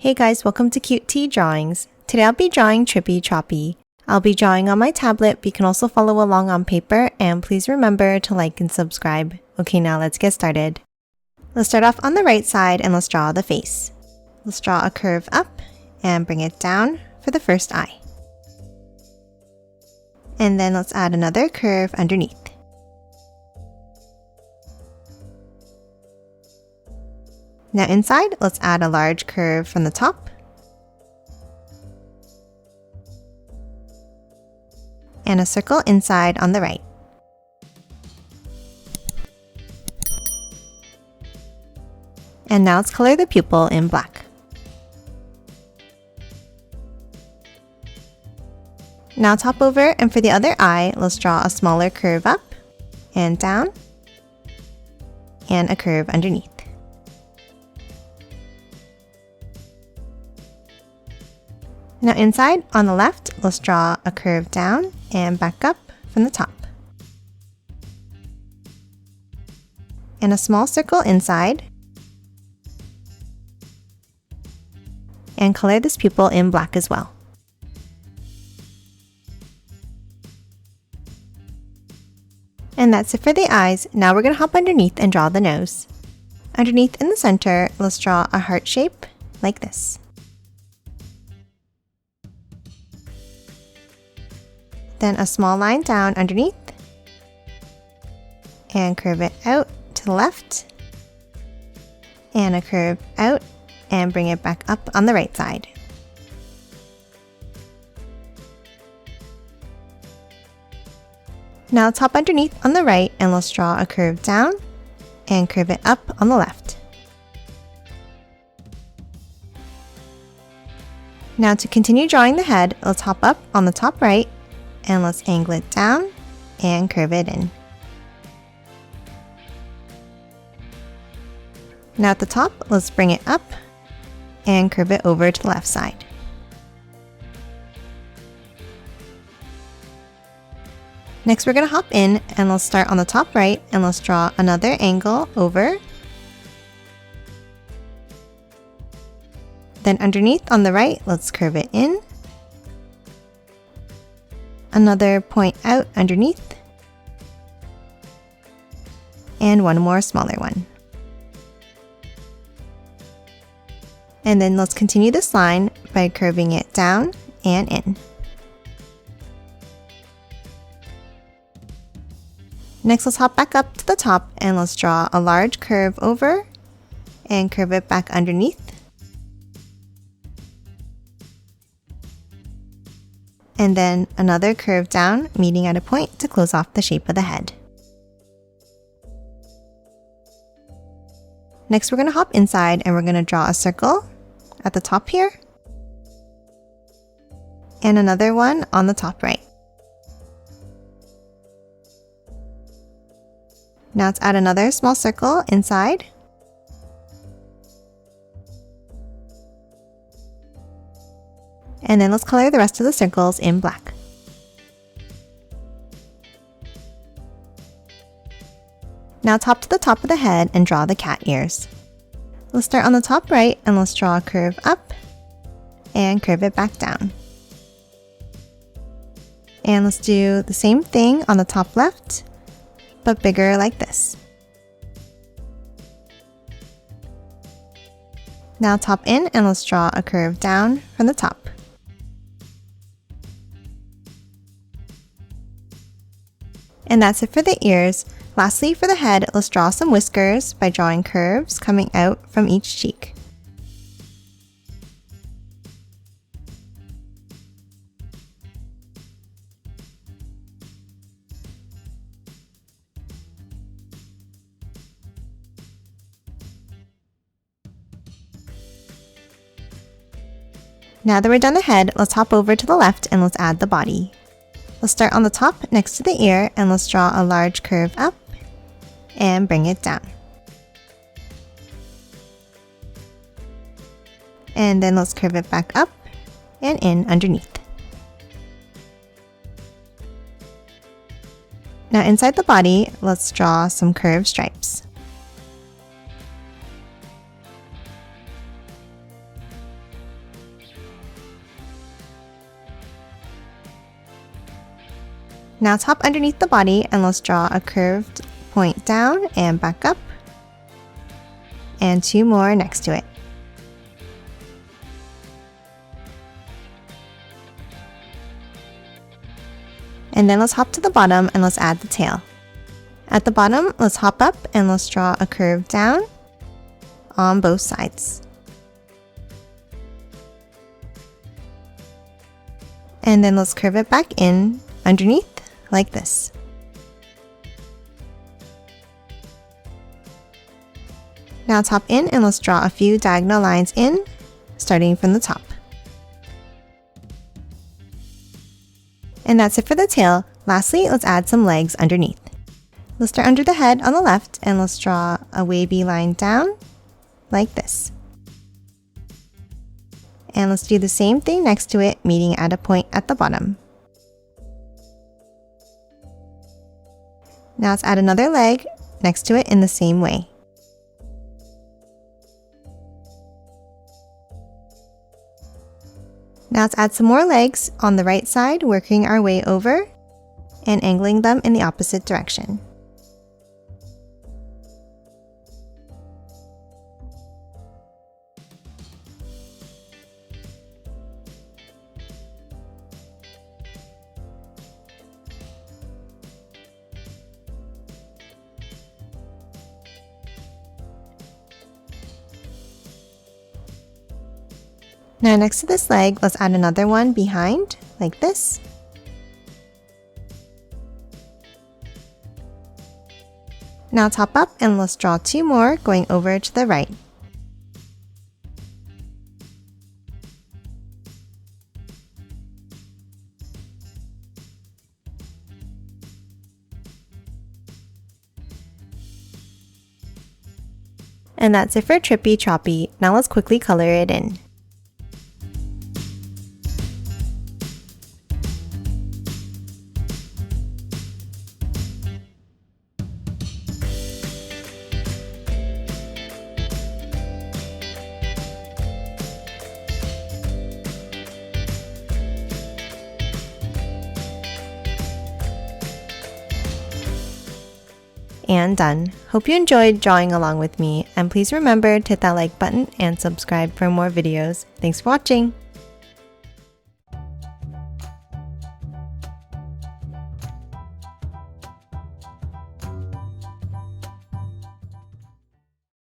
Hey guys, welcome to Cute Tea Drawings. Today I'll be drawing Trippi Troppi. I'll be drawing on my tablet, but you can also follow along on paper, and please remember to like and subscribe. Okay, now let's get started. Let's start off on the right side and let's draw the face. Let's draw a curve up and bring it down for the first eye. And then let's add another curve underneath. Now inside, let's add a large curve from the top. And a circle inside on the right. And now let's color the pupil in black. Now top over, and for the other eye, let's draw a smaller curve up and down, and a curve underneath. Now inside, on the left, let's draw a curve down and back up from the top. And a small circle inside. And color this pupil in black as well. And that's it for the eyes. Now we're going to hop underneath and draw the nose. Underneath in the center, let's draw a heart shape like this. Then a small line down underneath, and curve it out to the left, and a curve out, and bring it back up on the right side. Now let's hop underneath on the right, and let's draw a curve down, and curve it up on the left. Now to continue drawing the head, let's hop up on the top right, and let's angle it down and curve it in. Now at the top, let's bring it up and curve it over to the left side. Next, we're going to hop in, and let's start on the top right, and let's draw another angle over. Then underneath on the right, let's curve it in. Another point out underneath, and one more smaller one. And then let's continue this line by curving it down and in. Next, let's hop back up to the top, and let's draw a large curve over and curve it back underneath. And then another curve down, meeting at a point to close off the shape of the head. Next, we're going to hop inside, and we're going to draw a circle at the top here, and another one on the top right. Now let's add another small circle inside. And then let's color the rest of the circles in black. Now top to the top of the head and draw the cat ears. Let's start on the top right, and let's draw a curve up and curve it back down. And let's do the same thing on the top left, but bigger like this. Now top in, and let's draw a curve down from the top. And that's it for the ears. Lastly, for the head, let's draw some whiskers by drawing curves coming out from each cheek. Now that we're done the head, let's hop over to the left and let's add the body. Let's start on the top next to the ear, and let's draw a large curve up and bring it down. And then let's curve it back up and in underneath. Now inside the body, let's draw some curved stripes. Now top underneath the body and let's draw a curved point down and back up. And 2 more next to it. And then let's hop to the bottom and let's add the tail. At the bottom, let's hop up and let's draw a curve down on both sides. And then let's curve it back in underneath like this. Now top in and let's draw a few diagonal lines in, starting from the top. And that's it for the tail. Lastly, let's add some legs underneath. Let's start under the head on the left and let's draw a wavy line down like this. And let's do the same thing next to it, meeting at a point at the bottom. Now let's add another leg next to it in the same way. Now let's add some more legs on the right side, working our way over and angling them in the opposite direction. Now next to this leg, let's add another one behind, like this. Now top up and let's draw 2 more going over to the right. And that's it for Trippi Troppi. Now let's quickly color it in. And done. Hope you enjoyed drawing along with me, and please remember to hit that like button and subscribe for more videos. Thanks for watching!